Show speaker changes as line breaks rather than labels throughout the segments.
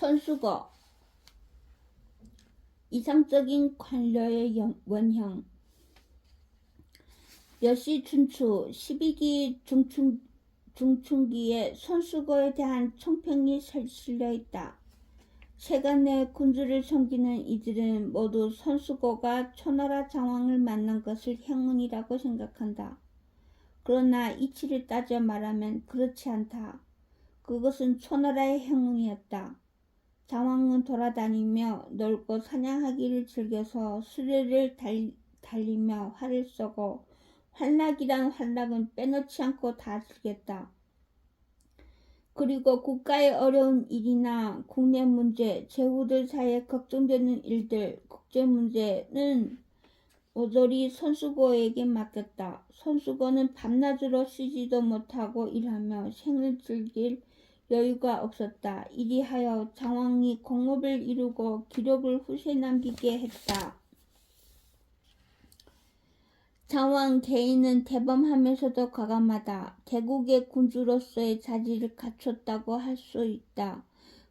손수거 이상적인 관료의 원형 몇시 춘추 12기 중춘기에 손수거에 대한 총평이 실려있다. 세간의 군주를 섬기는 이들은 모두 손수거가 초나라 장왕을 만난 것을 행운이라고 생각한다. 그러나 이치를 따져 말하면 그렇지 않다. 그것은 초나라의 행운이었다. 장왕은 돌아다니며 놀고 사냥하기를 즐겨서 수레를 달리며 활을 쏘고 환락이란 환락은 빼놓지 않고 다 즐겼다. 그리고 국가의 어려운 일이나 국내 문제, 제후들 사이에 걱정되는 일들, 국제 문제는 모조리 손수거에게 맡겼다. 손수거는 밤낮으로 쉬지도 못하고 일하며 생을 즐길 여유가 없었다. 이리하여 장왕이 공업을 이루고 기록을 후세에 남기게 했다. 장왕 개인은 대범하면서도 과감하다. 대국의 군주로서의 자질을 갖췄다고 할 수 있다.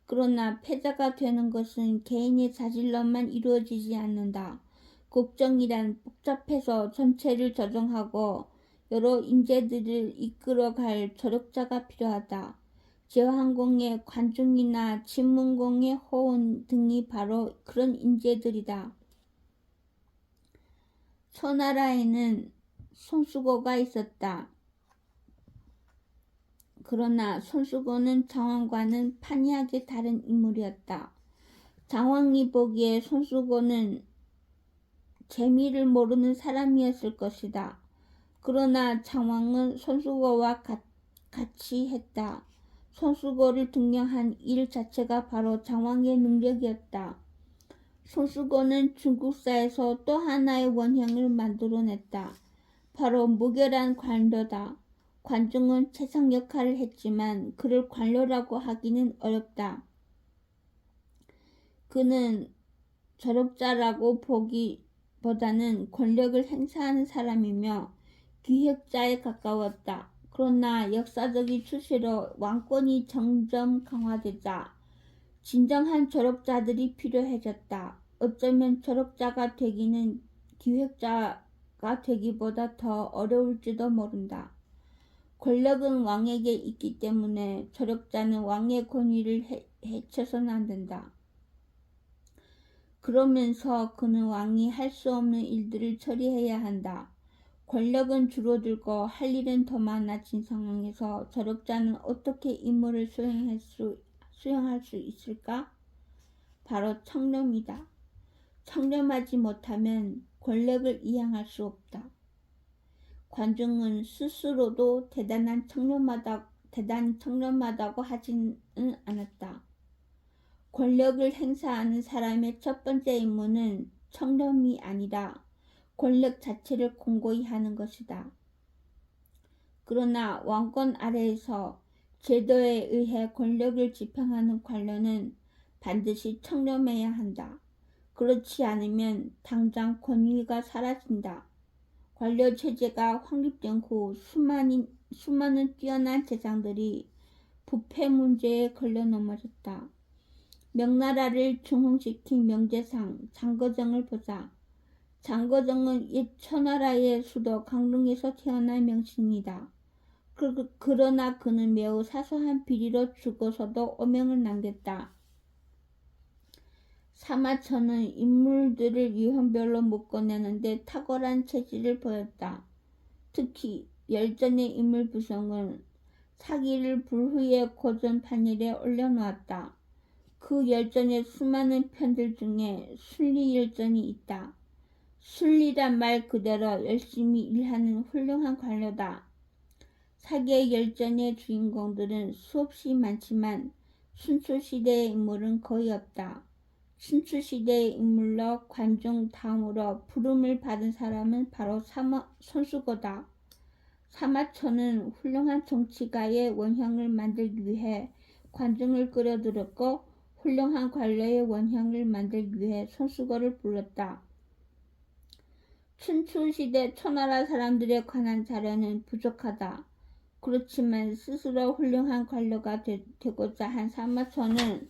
그러나 패자가 되는 것은 개인의 자질로만 이루어지지 않는다. 국정이란 복잡해서 전체를 조정하고 여러 인재들을 이끌어갈 조력자가 필요하다. 제왕공의 관중이나 진문공의 호은 등이 바로 그런 인재들이다. 초나라에는 손수거가 있었다. 그러나 손수거는 장왕과는 판이하게 다른 인물이었다. 장왕이 보기에 손수거는 재미를 모르는 사람이었을 것이다. 그러나 장왕은 손수거와 같이 했다. 손수거를 등용한 일 자체가 바로 장왕의 능력이었다. 손수거는 중국사에서 또 하나의 원형을 만들어냈다. 바로 무결한 관료다. 관중은 최상 역할을 했지만 그를 관료라고 하기는 어렵다. 그는 조력자라고 보기보다는 권력을 행사하는 사람이며 기획자에 가까웠다. 그러나 역사적인 추세로 왕권이 점점 강화되자 진정한 조력자들이 필요해졌다. 어쩌면 조력자가 되기는 기획자가 되기보다 더 어려울지도 모른다. 권력은 왕에게 있기 때문에 조력자는 왕의 권위를 해쳐서는 안 된다. 그러면서 그는 왕이 할 수 없는 일들을 처리해야 한다. 권력은 줄어들고 할 일은 더 많아진 상황에서 조력자는 어떻게 임무를 수행할 수 있을까? 바로 청렴이다. 청렴하지 못하면 권력을 이행할 수 없다. 관중은 스스로도 대단히 청렴하다고 하지는 않았다. 권력을 행사하는 사람의 첫 번째 임무는 청렴이 아니라 권력 자체를 공고히 하는 것이다. 그러나 왕권 아래에서 제도에 의해 권력을 집행하는 관료는 반드시 청렴해야 한다. 그렇지 않으면 당장 권위가 사라진다. 관료 체제가 확립된 후 수많은 뛰어난 재상들이 부패 문제에 걸려 넘어졌다. 명나라를 중흥시킨 명재상 장거정을 보자. 장거정은 옛 초나라의 수도 강릉에서 태어난 명신이다. 그러나 그는 매우 사소한 비리로 죽어서도 오명을 남겼다. 사마천은 인물들을 위험별로 묶어내는데 탁월한 체질을 보였다. 특히 열전의 인물 구성은 사기를 불후의 고전 판일에 올려놓았다. 그 열전의 수많은 편들 중에 순리열전이 있다. 순리란 말 그대로 열심히 일하는 훌륭한 관료다. 사기의 열전의 주인공들은 수없이 많지만 춘추시대의 인물은 거의 없다. 춘추시대의 인물로 관중 다음으로 부름을 받은 사람은 바로 손수거다. 사마천은 훌륭한 정치가의 원형을 만들기 위해 관중을 끌어들였고 훌륭한 관료의 원형을 만들기 위해 손수거를 불렀다. 춘추시대 초나라 사람들에 관한 자료는 부족하다. 그렇지만 스스로 훌륭한 관료가 되고자 한 사마천은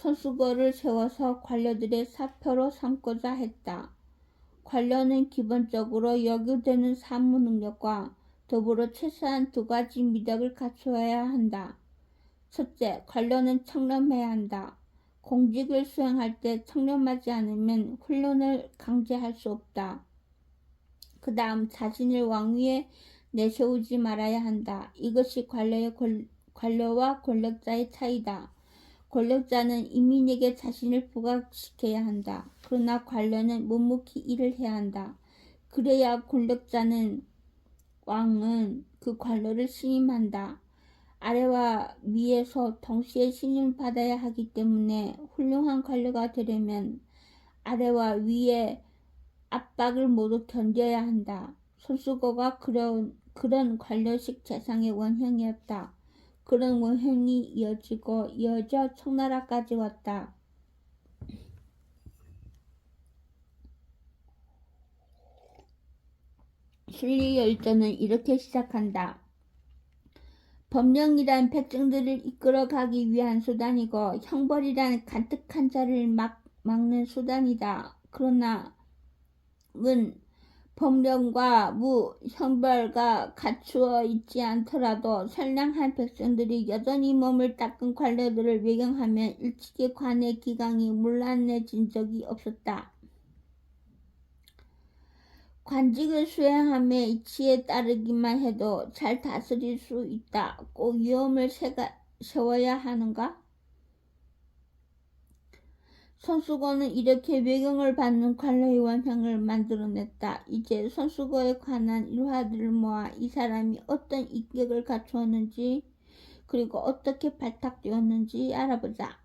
손수거를 세워서 관료들의 사표로 삼고자 했다. 관료는 기본적으로 요구되는 사무 능력과 더불어 최소한 두 가지 미덕을 갖추어야 한다. 첫째, 관료는 청렴해야 한다. 공직을 수행할 때 청렴하지 않으면 훈련을 강제할 수 없다. 그 다음, 자신을 왕위에 내세우지 말아야 한다. 이것이 관료와 권력자의 차이다. 권력자는 인민에게 자신을 부각시켜야 한다. 그러나 관료는 묵묵히 일을 해야 한다. 그래야 권력자는 왕은 그 관료를 신임한다. 아래와 위에서 동시에 신임을 받아야 하기 때문에 훌륭한 관료가 되려면 아래와 위의 압박을 모두 견뎌야 한다. 손수거가 그런 관료식 재상의 원형이었다. 그런 원형이 이어져 청나라까지 왔다. 순리열전은 이렇게 시작한다. 법령이란 백성들을 이끌어가기 위한 수단이고 형벌이란 간특한 자를 막는 수단이다. 그러나 법령과 형벌가 갖추어 있지 않더라도 선량한 백성들이 여전히 몸을 닦은 관료들을 외경하면 일찍이 관의 기강이 문란해진 적이 없었다. 관직을 수행함의 이치에 따르기만 해도 잘 다스릴 수 있다. 꼭 위험을 세워야 하는가? 손수거는 이렇게 외경을 받는 관료의 원형을 만들어냈다. 이제 손수거에 관한 일화들을 모아 이 사람이 어떤 인격을 갖추었는지 그리고 어떻게 발탁되었는지 알아보자.